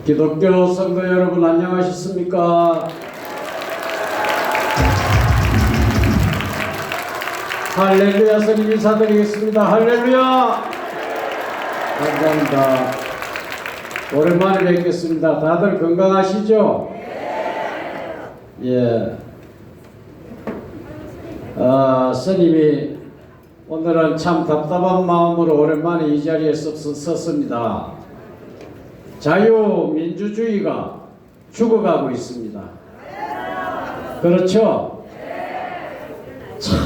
기독교 성도 여러분 안녕하셨습니까? 할렐루야 선임 인사드리겠습니다. 할렐루야. 감사합니다. 오랜만에 뵙겠습니다. 다들 건강하시죠? 예. 스님이 오늘은 참 답답한 마음으로 오랜만에 이 자리에 섰습니다. 자유민주주의가 죽어가고 있습니다. 그렇죠? 참,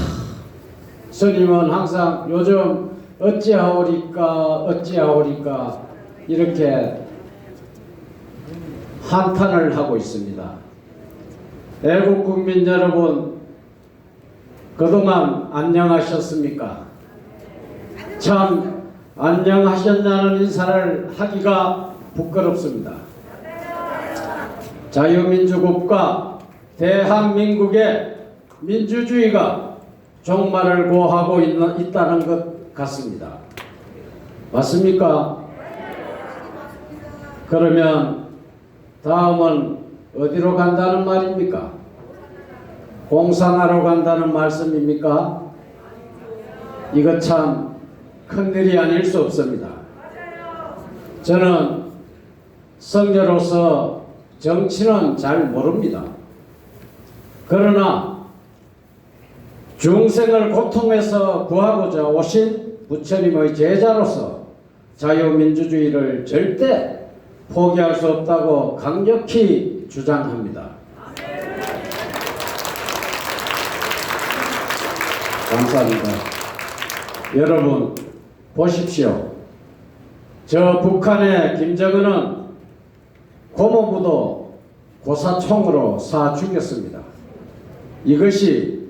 스님은 항상 요즘 어찌하오리까 이렇게 한탄을 하고 있습니다. 애국 국민 여러분, 그동안 안녕하셨습니까? 참 안녕하셨냐는 인사를 하기가 부끄럽습니다. 자유민주국가 대한민국의 민주주의가 종말을 고하고 있다는 것 같습니다. 맞습니까? 그러면 다음은 어디로 간다는 말입니까? 공산화로 간다는 말씀입니까? 이거 참 큰일이 아닐 수 없습니다. 저는 성녀로서 정치는 잘 모릅니다. 그러나 중생을 고통에서 구하고자 오신 부처님의 제자로서 자유민주주의를 절대 포기할 수 없다고 강력히 주장합니다. 감사합니다. 여러분 보십시오. 저 북한의 김정은은 고모부도 고사총으로 쏴 죽였습니다. 이것이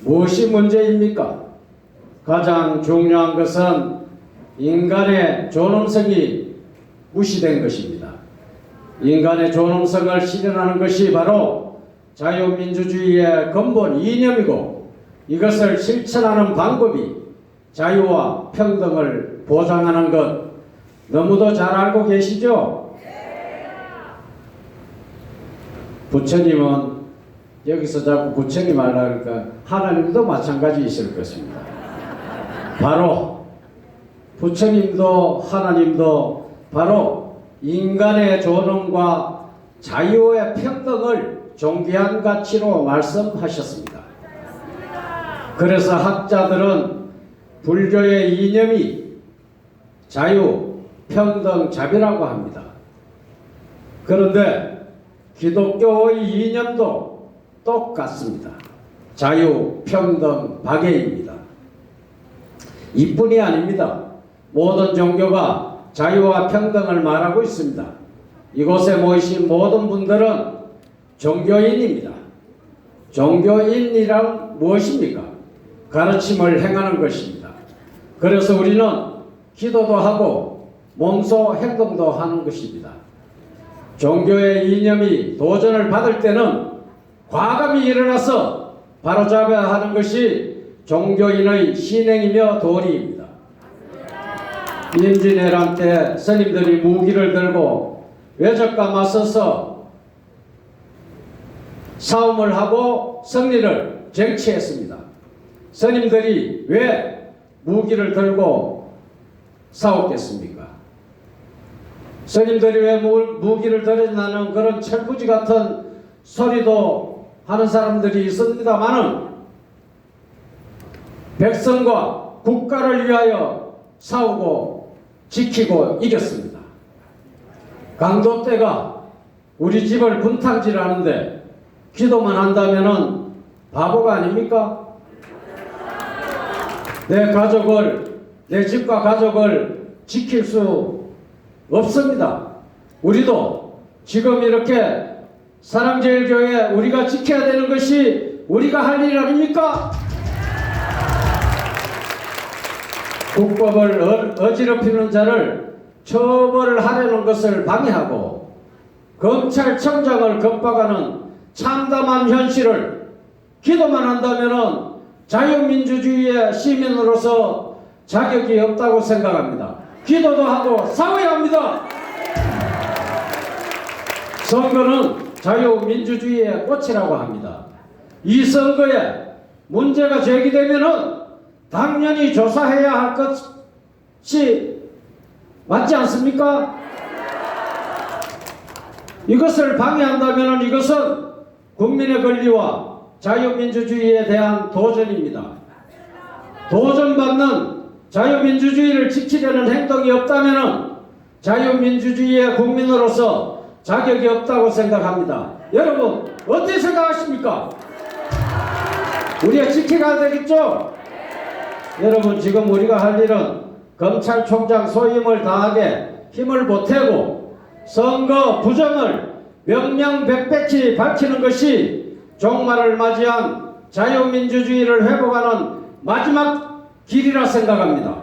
무엇이 문제입니까? 가장 중요한 것은 인간의 존엄성이 무시된 것입니다. 인간의 존엄성을 실현하는 것이 바로 자유민주주의의 근본 이념이고, 이것을 실천하는 방법이 자유와 평등을 보장하는 것 너무도 잘 알고 계시죠? 부처님은 여기서 자꾸 부처님 하려니까 하나님도 마찬가지이실 것입니다. 바로 부처님도 하나님도 바로 인간의 존엄과 자유의 평등을 존귀한 가치로 말씀하셨습니다. 그래서 학자들은 불교의 이념이 자유, 평등, 자비라고 합니다. 그런데 기독교의 이념도 똑같습니다. 자유, 평등, 박애입니다. 이뿐이 아닙니다. 모든 종교가 자유와 평등을 말하고 있습니다. 이곳에 모이신 모든 분들은 종교인입니다. 종교인이란 무엇입니까? 가르침을 행하는 것입니다. 그래서 우리는 기도도 하고 몸소 행동도 하는 것입니다. 종교의 이념이 도전을 받을 때는 과감히 일어나서 바로잡아야 하는 것이 종교인의 신행이며 도리입니다. 임진왜란 때 스님들이 무기를 들고 외적과 맞서서 싸움을 하고 승리를 쟁취했습니다. 스님들이 왜 무기를 들고 싸웠겠습니까? 스님들이 왜 무기를 들었냐는 그런 철부지 같은 소리도 하는 사람들이 있습니다만은 백성과 국가를 위하여 싸우고 지키고 이겼습니다. 강도 때가 우리 집을 분탕질하는데 기도만 한다면은 바보가 아닙니까? 내 집과 가족을 지킬 수 없습니다. 우리도 지금 이렇게 사랑제일교회 우리가 지켜야 되는 것이 우리가 할 일 아닙니까? 국법을 어지럽히는 자를 처벌을 하려는 것을 방해하고 검찰청장을 겁박하는 참담한 현실을 기도만 한다면은 자유민주주의의 시민으로서 자격이 없다고 생각합니다. 기도도 하고 싸워야 합니다. 선거는 자유민주주의의 꽃이라고 합니다. 이 선거에 문제가 제기되면은 당연히 조사해야 할 것이 맞지 않습니까? 이것을 방해한다면 이것은 국민의 권리와 자유민주주의에 대한 도전입니다. 도전받는 자유민주주의를 지키려는 행동이 없다면 자유민주주의의 국민으로서 자격이 없다고 생각합니다. 여러분 어떻게 생각하십니까? 우리가 지켜가야 되겠죠? 여러분 지금 우리가 할 일은 검찰총장 소임을 다하게 힘을 보태고 선거 부정을 명명백백히 밝히는 것이 종말을 맞이한 자유민주주의를 회복하는 마지막 길이라 생각합니다.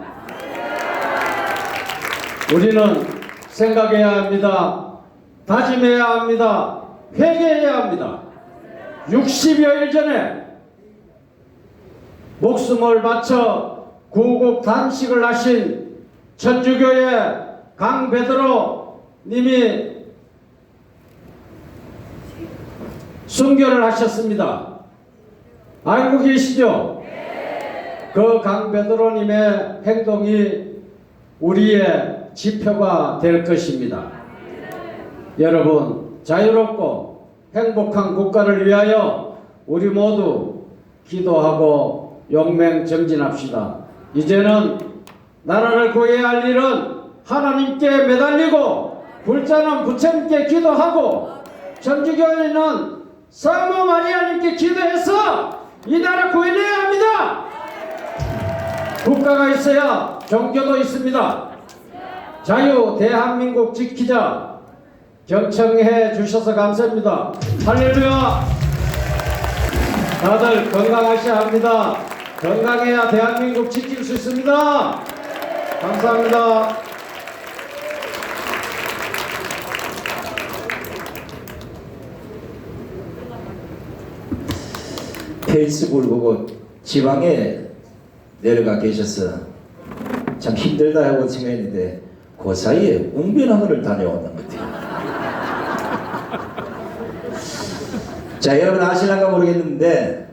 우리는 생각해야 합니다. 다짐해야 합니다. 회개해야 합니다. 60여일 전에 목숨을 바쳐 구국 단식을 하신 천주교의 강베드로 님이 순교를 하셨습니다. 알고 계시죠? 그 강베드로님의 행동이 우리의 지표가 될 것입니다. 여러분 자유롭고 행복한 국가를 위하여 우리 모두 기도하고 용맹정진합시다. 이제는 나라를 구해야 할 일은 하나님께 매달리고 불자는 부처님께 기도하고 천주교인은 성모 마리아님께 기도해서 이 나라 구해내야 합니다. 국가가 있어야 종교도 있습니다. 자유 대한민국 지키자. 경청해 주셔서 감사합니다. 할렐루야. 다들 건강하셔야 합니다. 건강해야 대한민국 지킬 수 있습니다. 감사합니다. 페이스북을 보고 지방에 내려가 계셔서 참 힘들다 하고 생각했는데 그 사이에 웅변학원을 다녀오는 것 같아요. 자, 여러분 아실란가 모르겠는데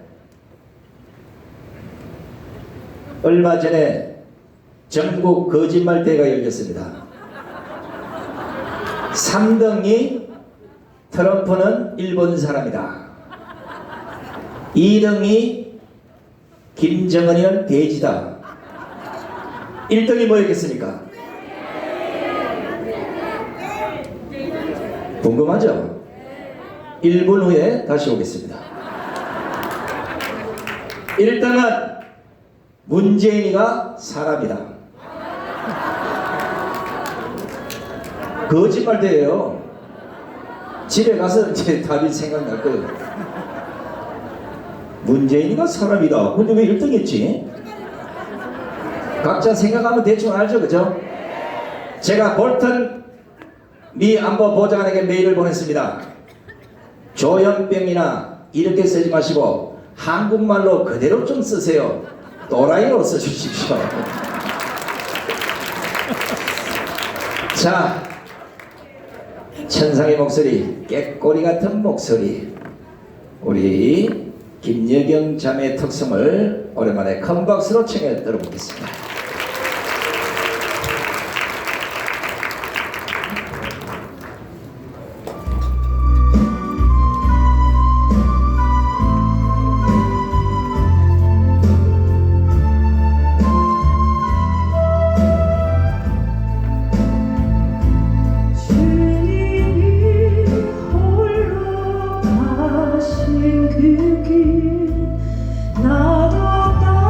얼마 전에 전국 거짓말대회가 열렸습니다. 3등이 트럼프는 일본 사람이다. 2등이 김정은이는 돼지다. 1등이 뭐였겠습니까? 궁금하죠? 1분 후에 다시 오겠습니다. 1등은 문재인이가 사람이다. 거짓말대예요. 집에 가서 이제 답이 생각날 거예요. 문재인이가 사람이다. 근데 왜 1등 했지? 각자 생각하면 대충 알죠, 그죠? 제가 볼턴 미 안보보좌관에게 메일을 보냈습니다. 조현병이나 이렇게 쓰지 마시고 한국말로 그대로 좀 쓰세요. 또라이로 써주십시오. 자, 천상의 목소리, 깨꼬리 같은 목소리, 우리 김여경 자매의 특성을 오랜만에 큰 박수로 청해 들어보겠습니다. 나도 따라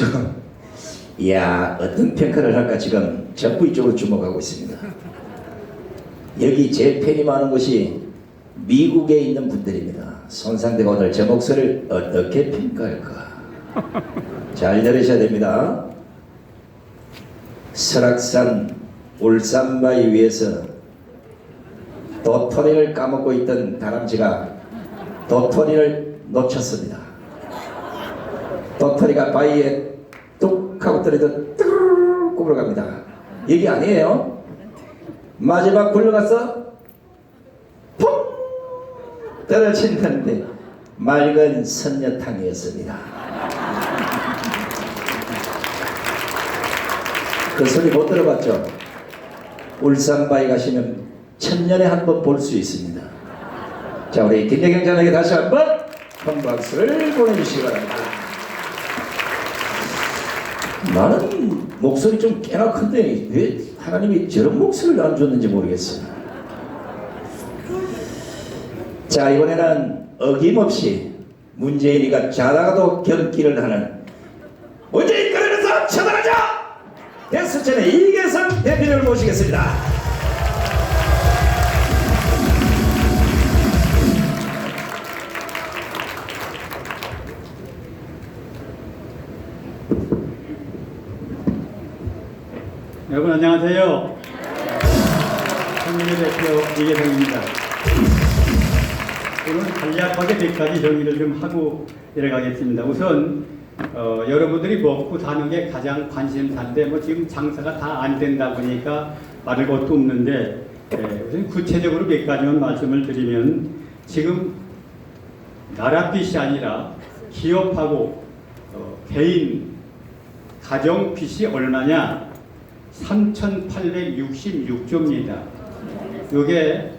지금 이야 어떤 평가를 할까 지금 전부 이쪽으로 주목하고 있습니다. 여기 제일 팬이 많은 곳이 미국에 있는 분들입니다. 손상대가 오늘 제 목소리를 어떻게 평가할까? 잘 들으셔야 됩니다. 설악산 울산바위 위에서 도토리를 까먹고 있던 다람쥐가 도토리를 놓쳤습니다. 도토리가 바위에 뚝 하고 떨어져 뚜루룩 굽어갑니다. 얘기 아니에요. 마지막 굴러가서 퐁 떨어진다는데 맑은 선녀탕이었습니다. 그 소리 못 들어봤죠? 울산바위 가시면 천년에 한 번 볼 수 있습니다. 자, 우리 김대경 장에게 다시 한번 큰 박수를 보내주시기 바랍니다. 나는 목소리 좀 꽤나 큰데 왜 하나님이 저런 목소리를 안 줬는지 모르겠어요. 자, 이번에는 어김없이 문재인이가 자다가도 경기를 하는 문재인 끌어내서 처단하자! 대수천의 이계성 대표를 모시겠습니다. 여러분 안녕하세요. 청년의 대표 이계성입니다. 오늘 간략하게 몇 가지 정리를 좀 하고 내려가겠습니다. 우선 여러분들이 먹고 사는 게 가장 관심사인데 뭐 지금 장사가 다 안 된다 보니까 말할 것도 없는데 우선 구체적으로 몇 가지만 말씀을 드리면 지금 나라 빚이 아니라 기업하고 개인 가정 빚이 얼마냐? 3,866조입니다. 이게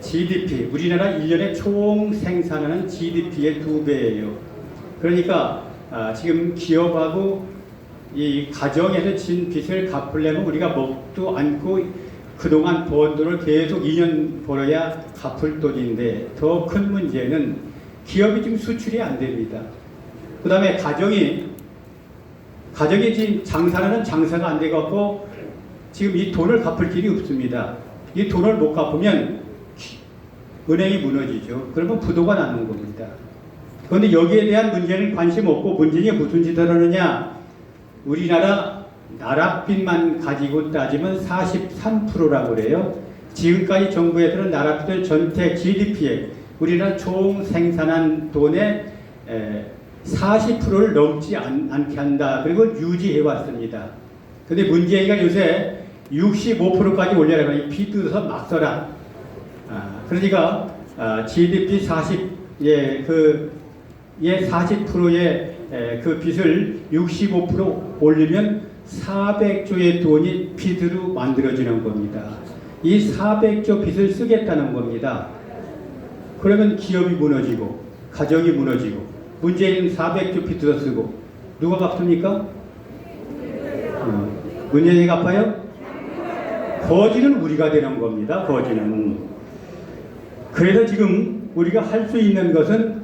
GDP, 우리나라 1년에 총 생산하는 GDP의 2배예요. 그러니까 지금 기업하고 이 가정에서 진 빚을 갚으려면 우리가 먹도 않고 그동안 번 돈을 계속 2년 벌어야 갚을 돈인데 더 큰 문제는 기업이 지금 수출이 안 됩니다. 그 다음에 가정이 지금 장사는 장사가 안 돼갖고 지금 이 돈을 갚을 길이 없습니다. 이 돈을 못 갚으면 은행이 무너지죠. 그러면 부도가 나는 겁니다. 그런데 여기에 대한 문제는 관심 없고 문재인이 무슨 짓을 하느냐? 우리나라 나라빚만 가지고 따지면 43%라고 그래요. 지금까지 정부에서는 나라빚을 전체 GDP에 우리나라 총 생산한 돈의 40%를 넘지 않게 한다. 그리고 유지해 왔습니다. 근데 문재인가 요새 65%까지 올려라. 이 비 뜯어서 막 써라. 그러니까 GDP 40%의 그 빚을 65% 올리면 400조의 돈이 빚으로 만들어지는 겁니다. 이 400조 빚을 쓰겠다는 겁니다. 그러면 기업이 무너지고 가정이 무너지고 문재인은 400조 빚을 쓰고 누가 갚습니까? 문재인이 갚아요? 거지는 우리가 되는 겁니다. 거지는. 그래서 지금 우리가 할 수 있는 것은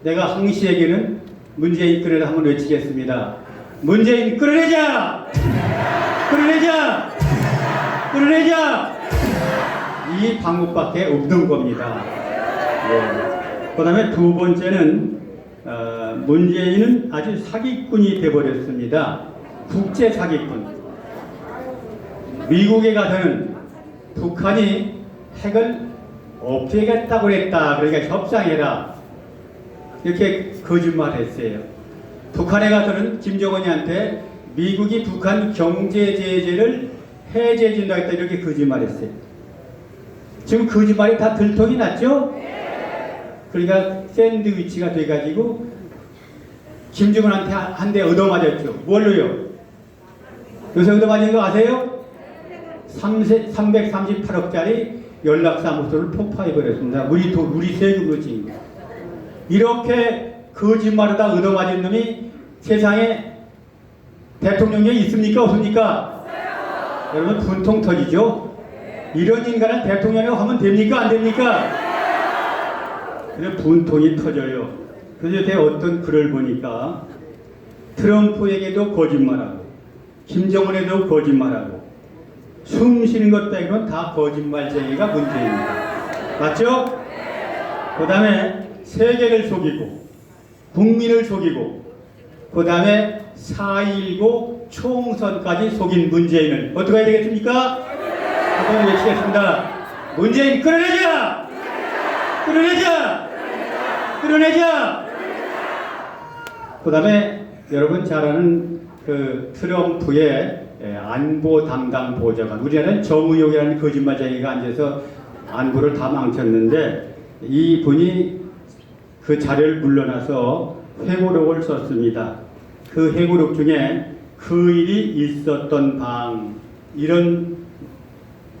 내가 항시에게는 문재인 끌어내 한번 외치겠습니다. 문재인 끌어내자! 끌어내자! 끌어내자! 이 방법밖에 없는 겁니다. 그 다음에 두 번째는 문재인은 아주 사기꾼이 되어버렸습니다. 국제 사기꾼. 미국에 가서는 북한이 핵을 없애겠다고 그랬다. 그러니까 협상해라. 이렇게 거짓말했어요. 북한에 가서는 김정은이한테 미국이 북한 경제 제재를 해제해준다 했다. 이렇게 거짓말했어요. 지금 거짓말이 다 들통이 났죠? 그러니까 샌드위치가 돼가지고 김정은한테 한 대 얻어맞았죠. 뭘로요? 요새 얻어맞은 거 아세요? 338억짜리 연락사무소를 폭파해버렸습니다. 우리 세금으로 지은 거. 이렇게 거짓말하다 얻어맞은 놈이 세상에 대통령이 있습니까? 없습니까? 여러분 분통 터지죠? 이런 인간을 대통령이라고 하면 됩니까? 안 됩니까? 그래서 분통이 터져요. 그래서 제가 어떤 글을 보니까 트럼프에게도 거짓말하고 김정은에도 거짓말하고 숨 쉬는 것 빼고는 다 거짓말쟁이가 문제입니다. 맞죠? 그 다음에 세계를 속이고 국민을 속이고 그 다음에 4.19 총선까지 속인 문재인을 어떻게 해야 되겠습니까? 한번 외치겠습니다. 문재인 끌어내자! 끌어내자! 끌어내자! 그 다음에 여러분 잘 아는 그 트럼프의 안보 담당 보좌관, 우리나라는 정의용이라는 거짓말쟁이가 앉아서 안보를 다 망쳤는데 이 분이 그 자료를 물러나서 회고록을 썼습니다. 그 회고록 중에 그 일이 있었던 방 이런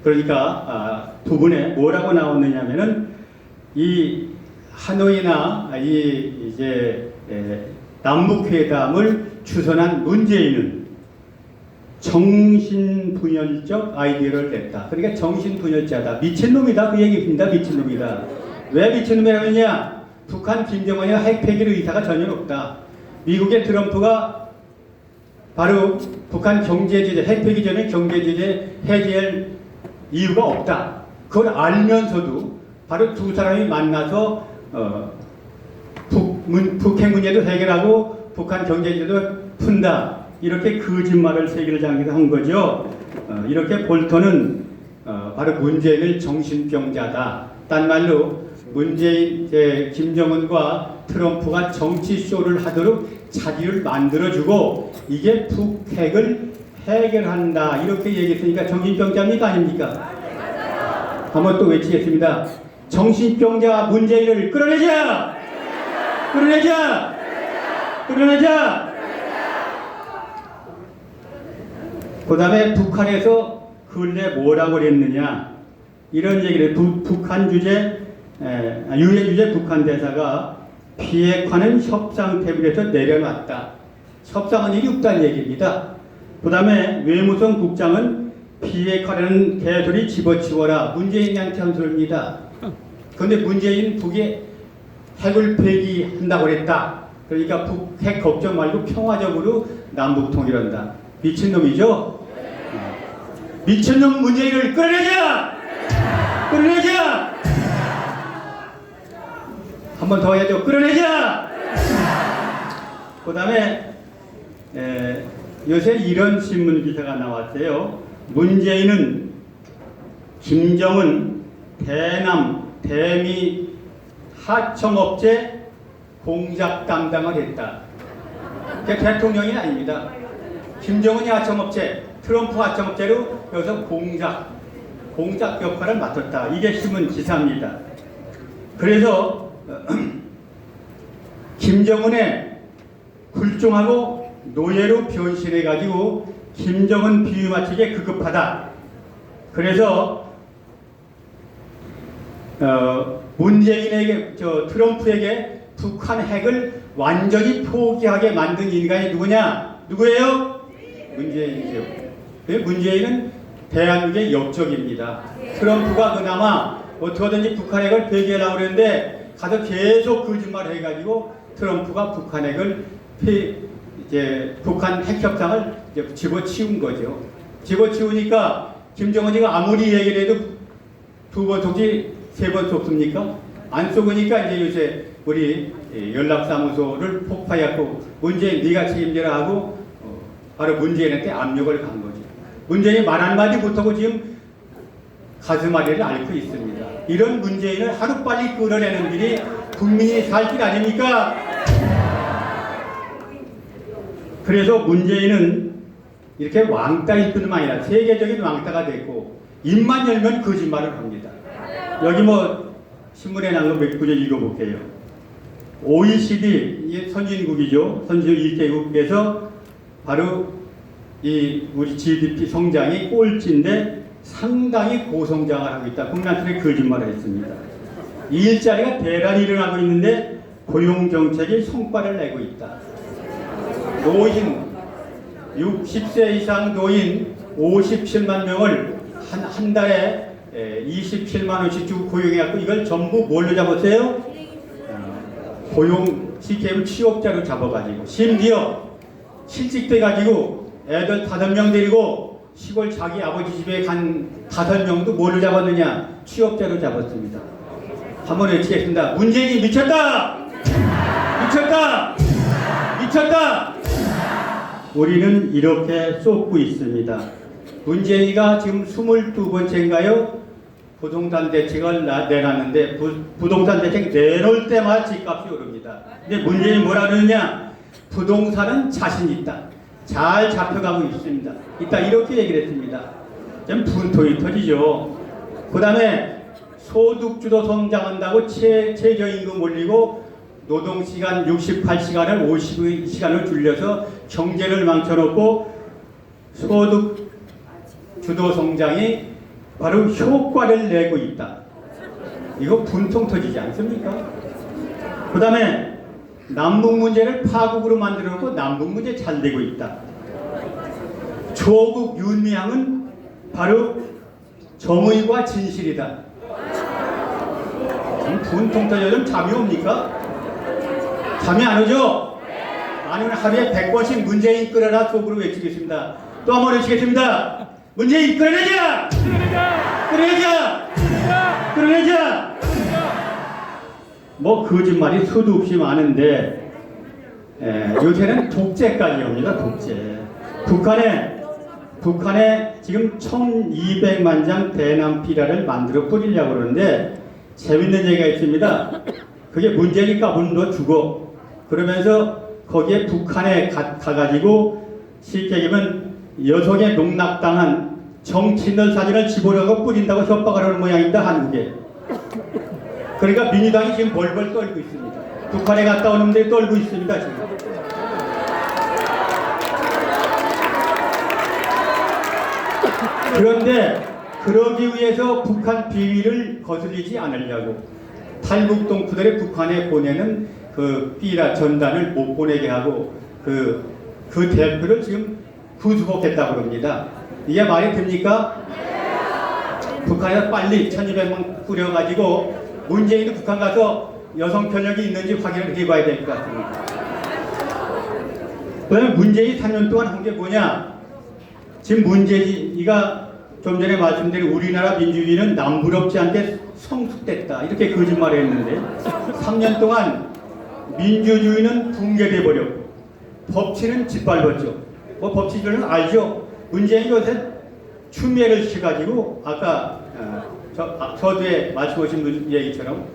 그러니까 두 분에 뭐라고 나왔느냐면은 이 하노이나 이 이제 남북회담을 주선한 문재인은 정신분열적 아이디어를 냈다. 그러니까 정신분열자다. 미친놈이다. 그 얘기입니다. 미친놈이다. 왜 미친놈이라고 했냐? 북한 김정은이 핵 폐기의 의사가 전혀 없다. 미국의 트럼프가 바로 북한 경제 제재, 핵 폐기 전에 경제 제재 해제할 이유가 없다. 그걸 알면서도 바로 두 사람이 만나서 북핵 문제도 해결하고 북한 경제 제재도 푼다. 이렇게 거짓말을 세계를 장기한 거죠. 이렇게 볼턴은 바로 문재인을 정신병자다. 딴 말로 문재인, 김정은과 트럼프가 정치쇼를 하도록 자리를 만들어주고 이게 북핵을 해결한다. 이렇게 얘기했으니까 정신병자입니까? 아닙니까? 한번 또 외치겠습니다. 정신병자 문재인을 끌어내자! 끌어내자! 끌어내자! 그 다음에 북한에서 근래 뭐라고 그랬느냐 이런 얘기를 북한 주재 유엔 주재 북한 대사가 비핵화는 협상 테이블에서 내려놨다. 협상은 일이 없다는 얘기입니다. 그 다음에 외무성 국장은 비핵화라는 개소리 집어치워라 문재인한테 한 소리입니다. 그런데 문재인 북에 핵을 폐기한다고 그랬다. 그러니까 북핵 걱정 말고 평화적으로 남북 통일한다. 미친놈이죠? 미친놈 문재인을 끌어내자! 끌어내자! 한 번 더 해야죠. 끌어내자! 그 다음에 요새 이런 신문 기사가 나왔어요. 문재인은 김정은 대남 대미 하청업체 공작 담당을 했다. 그게 대통령이 아닙니다. 김정은이 하청업체, 트럼프 하청업체로 여기서 공작 역할을 맡았다. 이게 신문 기사입니다. 그래서 김정은의 굴종하고 노예로 변신해가지고 김정은 비유 맞추기에 급급하다. 그래서 문재인에게 트럼프에게 북한 핵을 완전히 포기하게 만든 인간이 누구냐? 누구예요? 문재인이죠. 문재인은 대한민국의 역적입니다. 트럼프가 그나마 어떻게든지 북한 핵을 폐기하려고 그랬는데 가서 계속 거짓말 해가지고 트럼프가 북한 핵을 북한 핵 협상을 집어치운 거죠. 집어치우니까 김정은이가 아무리 얘기를 해도 두 번 속지 세 번 속습니까? 안 속으니까 이제 요새 우리 연락사무소를 폭파해갖고 문재인 네가 책임져라 하고 바로 문재인한테 압력을 간 거죠. 문재인이 말 한마디 못하고 지금 가슴앓이를 앓고 있습니다. 이런 문재인을 하루빨리 끌어내는 길이 국민이 살 길 아닙니까? 그래서 문재인은 이렇게 왕따일 뿐만 아니라 세계적인 왕따가 됐고 입만 열면 거짓말을 합니다. 여기 뭐 신문에 나온 거 몇 구절 읽어볼게요. OECD 선진국이죠. 선진국 1개국에서 바로 이 우리 GDP 성장이 꼴찌인데 상당히 고성장을 하고 있다. 국민한테 거짓말을 했습니다. 이 일자리가 대란이 일어나고 있는데 고용정책이 성과를 내고 있다. 노인 60세 이상 노인 57만 명을 한 달에 27만 원씩 주고 고용해갖고 이걸 전부 뭘로 잡았어요? 고용 시스템 취업자로 잡아가지고 심지어 실직돼가지고 애들 5명 데리고 시골 자기 아버지 집에 간 5명도 뭘로 잡았느냐? 취업자로 잡았습니다. 한번 외치겠습니다. 문재인이 미쳤다! 미쳤다! 미쳤다! 우리는 이렇게 쏟고 있습니다. 문재인이가 지금 22번째인가요? 부동산 대책을 내놨는데 부동산 대책 내놓을 때마다 집값이 오릅니다. 근데 문재인이 뭐라 그러느냐? 부동산은 자신 있다. 잘 잡혀가고 있습니다. 이따 이렇게 얘기를 했습니다. 좀 분통이 터지죠. 그 다음에 소득주도 성장한다고 최저임금 올리고 노동시간 68시간을 52시간을 줄여서 경제를 망쳐놓고 소득주도 성장이 바로 효과를 내고 있다. 이거 분통 터지지 않습니까? 그 다음에 남북 문제를 파국으로 만들어 놓고 남북 문제 잘 되고 있다. 조국 윤미향은 바로 정의과 진실이다. 분통 터져도 잠이 옵니까? 잠이 안 오죠? 아니면 하루에 100번씩 문재인 끌어라 속으로 외치겠습니다. 또 한 번 외치겠습니다. 문재인 끌어내자! 끌어내자! 끌어내자! 뭐 거짓말이 수도 없이 많은데 요새는 독재까지 옵니다. 독재. 북한에 지금 1200만 장 대남 비라를 만들어 뿌리려고 그러는데 재밌는 얘기가 있습니다. 그게 문재인이 까불도 주고 그러면서 거기에 북한에 가가지고 쉽게 얘기하면 여성의 농락당한 정치인들 사진을 집어넣어 뿌린다고 협박을 하는 모양입니다. 한국에. 그러니까 민주당이 지금 벌벌 떨고 있습니다. 북한에 갔다 오는 분들이 떨고 있습니다. 지금. 그런데 그러기 위해서 북한 비위를 거슬리지 않으려고 탈북 동포들의 북한에 보내는 그 삐라 전단을 못 보내게 하고 그 대표를 지금 구속했다고 합니다. 이게 말이 됩니까? 북한에서 빨리 1200만 뿌려가지고 문재인도 북한 가서 여성 편력이 있는지 확인을 해봐야 될 것 같습니다. 그다음에 문재인이 3년 동안 한 게 뭐냐? 지금 문재인이가 좀 전에 말씀드린 우리나라 민주주의는 남부럽지 않게 성숙됐다 이렇게 거짓말을 했는데 3년 동안 민주주의는 붕괴돼 버렸고 법치는 짓밟았죠. 뭐 법치주의는 알죠. 문재인이 요새 추미애를 시켜가지고 아까 서두에 말씀하신 분 얘기처럼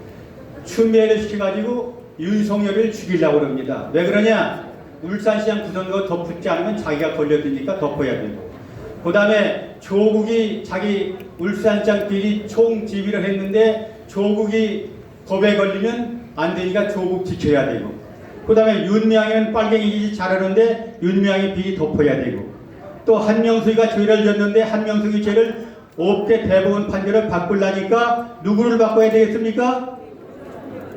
추미애를 시켜가지고 윤석열을 죽이려고 합니다. 왜 그러냐? 울산시장 부선거 덮지 않으면 자기가 걸려드니까 덮어야 되고 그 다음에 조국이 자기 울산장 비리 총지휘를 했는데 조국이 법에 걸리면 안 되니까 조국 지켜야 되고 그 다음에 윤미향이는 빨갱이 잘하는데 윤미향이 비리 덮어야 되고 또 한명숙이가 죄를 졌는데 한명숙이 죄를 없게 대법원 판결을 바꾸려니까 누구를 바꿔야 되겠습니까?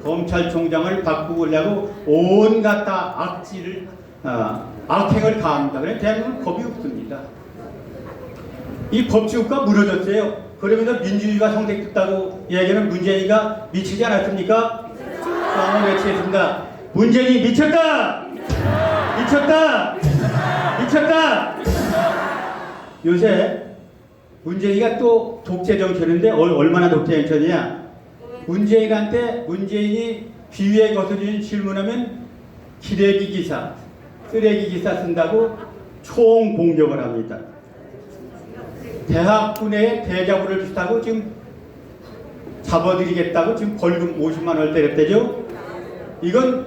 검찰총장을 바꾸려고 온갖 다 악행을 가합니다. 그래서 대한민국은 겁이 없습니다. 이 법치국가 무너졌어요. 그러면서 민주주의가 성공됐다고 얘기하는 문재인이가 미치지 않았습니까? 한번 외치겠습니다. 문재인이 미쳤다! 미쳤다! 미쳤다! 요새 문재인이가 또 독재 정권인데 얼마나 독재 정권이냐? 문재인이 비위에 거스르는 질문하면 기레기 기사, 쓰레기 기사 쓴다고 총 공격을 합니다. 대학군의 대자보를 비슷하고 지금 잡아드리겠다고 지금 벌금 50만 원을 때렸대죠. 이건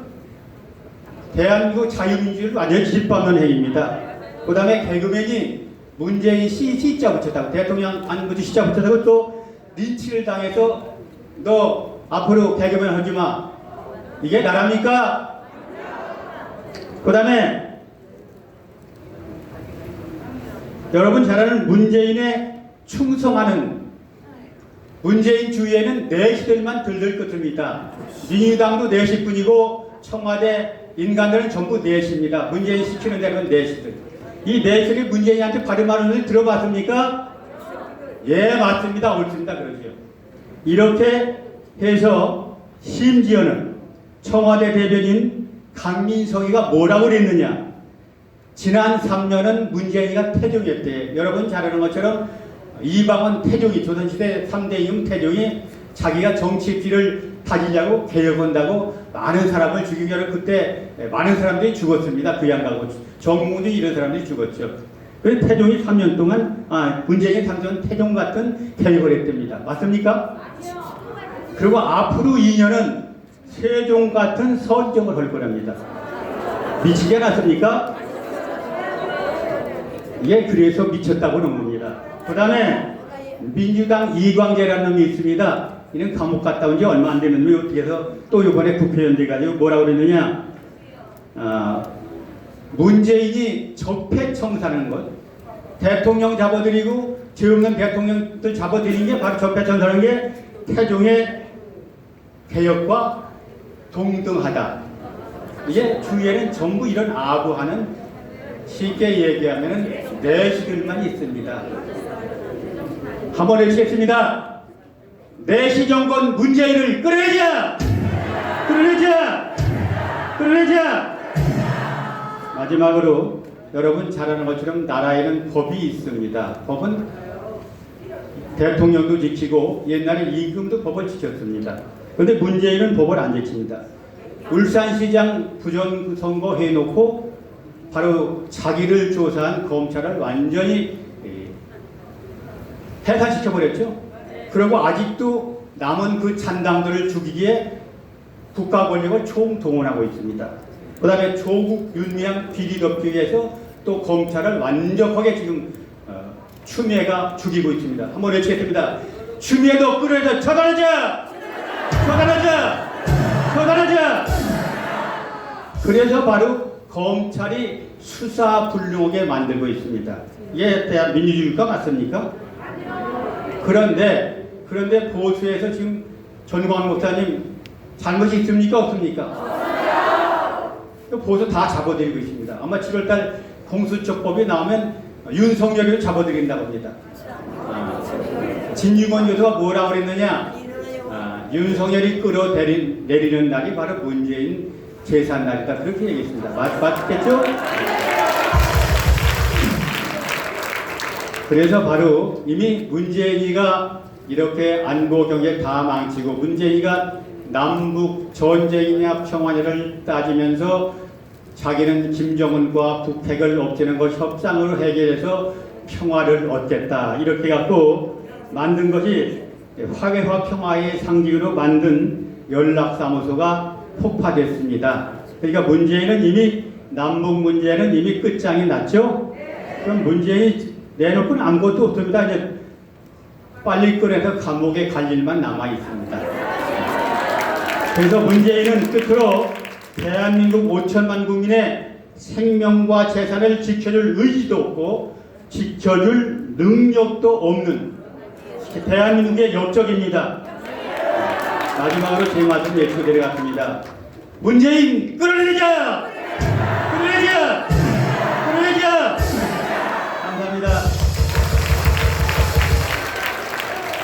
대한민국 자유민주주의를 완전히 짓밟는 행위입니다. 그 다음에 개그맨이 문재인 C자 붙였다고 대통령 안 붙이 C자 붙였다고 또 린치를 당해서 너 앞으로 개그맨 하지마. 이게 나랍니까? 그 다음에 여러분 잘 아는 문재인에 충성하는 문재인 주위에는 내시들만 들들 끄집니다. 민주당도 내시뿐이고 청와대 인간들은 전부 내시입니다. 문재인 시키는 대로는 내시들. 이 내시들이 문재인한테 발음하는 걸 들어봤습니까? 예, 맞습니다. 옳습니다. 그러죠. 이렇게 해서 심지어는 청와대 대변인 강민석이가 뭐라고 그랬느냐? 지난 3년은 문재인이가 태종이었대요. 여러분 잘 아는 것처럼 이방원 태종이, 조선시대 3대 이응 태종이 자기가 정치길을 다지려고 개혁한다고 많은 사람을 죽이고, 그때 많은 사람들이 죽었습니다. 그 양가고 정몽도 이런 사람들이 죽었죠. 그래서 태종이 3년 동안, 문재인이 당선 태종 같은 개혁을 했답니다. 맞습니까? 그리고 앞으로 2년은 세종 같은 선정을 할 거랍니다. 미치지 않았습니까? 예, 그래서 미쳤다고 그런 겁니다. 그 다음에 민주당 이광재라는 놈이 있습니다. 이는 감옥 갔다 온 지 얼마 안 되는 놈이 어떻게 해서 또 이번에 국회의원 돼가지고 뭐라고 그랬느냐. 문재인이 적폐청산하는 것, 대통령 잡아들이고 죄 없는 대통령들 잡아들이는 게 바로 적폐청산하는 게 태종의 개혁과 동등하다. 이게 주위에는 전부 이런 아부하는, 쉽게 얘기하면 내시들만 있습니다. 한번 해주시겠습니다. 내시 정권 문재인을 끌어내자! 끌어내자! 끌어내자! 마지막으로 여러분 잘 아는 것처럼 나라에는 법이 있습니다. 법은 대통령도 지키고 옛날에 임금도 법을 지켰습니다. 그런데 문재인은 법을 안 지킵니다. 울산시장 부정선거 해놓고 바로 자기를 조사한 검찰을 완전히 해산시켜버렸죠. 그리고 아직도 남은 그 잔당들을 죽이기에 국가 권력을 총동원하고 있습니다. 그 다음에 조국, 윤미향 비리 덮기 위해서 또 검찰을 완벽하게 지금 추미애가 죽이고 있습니다. 한번 외치겠습니다. 추미애도 끌어내자! 처단하자! 처단하자! 처단하자! 그래서 바로 검찰이 수사불능하게 만들고 있습니다. 이게 대한 민주주의가 맞습니까? 그런데 보수에서 지금 전광훈 목사님 잘못이 있습니까? 없습니까? 보수 다 잡아들이고 있습니다. 아마 7월달 공수처법이 나오면 윤석열이를 잡아들인다고 합니다. 진중권 교수가 뭐라고 그랬느냐? 윤석열이 끌어내리는 날이 바로 문재인 제삿날이다. 그렇게 얘기했습니다. 맞겠죠? 그래서 바로 이미 문재인이가 이렇게 안보 경제 다 망치고, 문재인이가 남북 전쟁이냐 평화냐를 따지면서 자기는 김정은과 북핵을 없애는 것 협상으로 해결해서 평화를 얻겠다, 이렇게 갖고 만든 것이 화해와 평화의 상징으로 만든 연락사무소가 폭파됐습니다. 그러니까 문재인은 이미, 남북 문제는 이미 끝장이 났죠. 그럼 문재인이 내놓고는 아무것도 없습니다. 이제 빨리 끌어서 감옥에 갈 일만 남아 있습니다. 그래서 문재인은 끝으로 대한민국 5천만 국민의 생명과 재산을 지켜줄 의지도 없고 지켜줄 능력도 없는 대한민국의 역적입니다. 마지막으로 제 말씀 외치고 내려갔습니다. 문재인 끌어내자!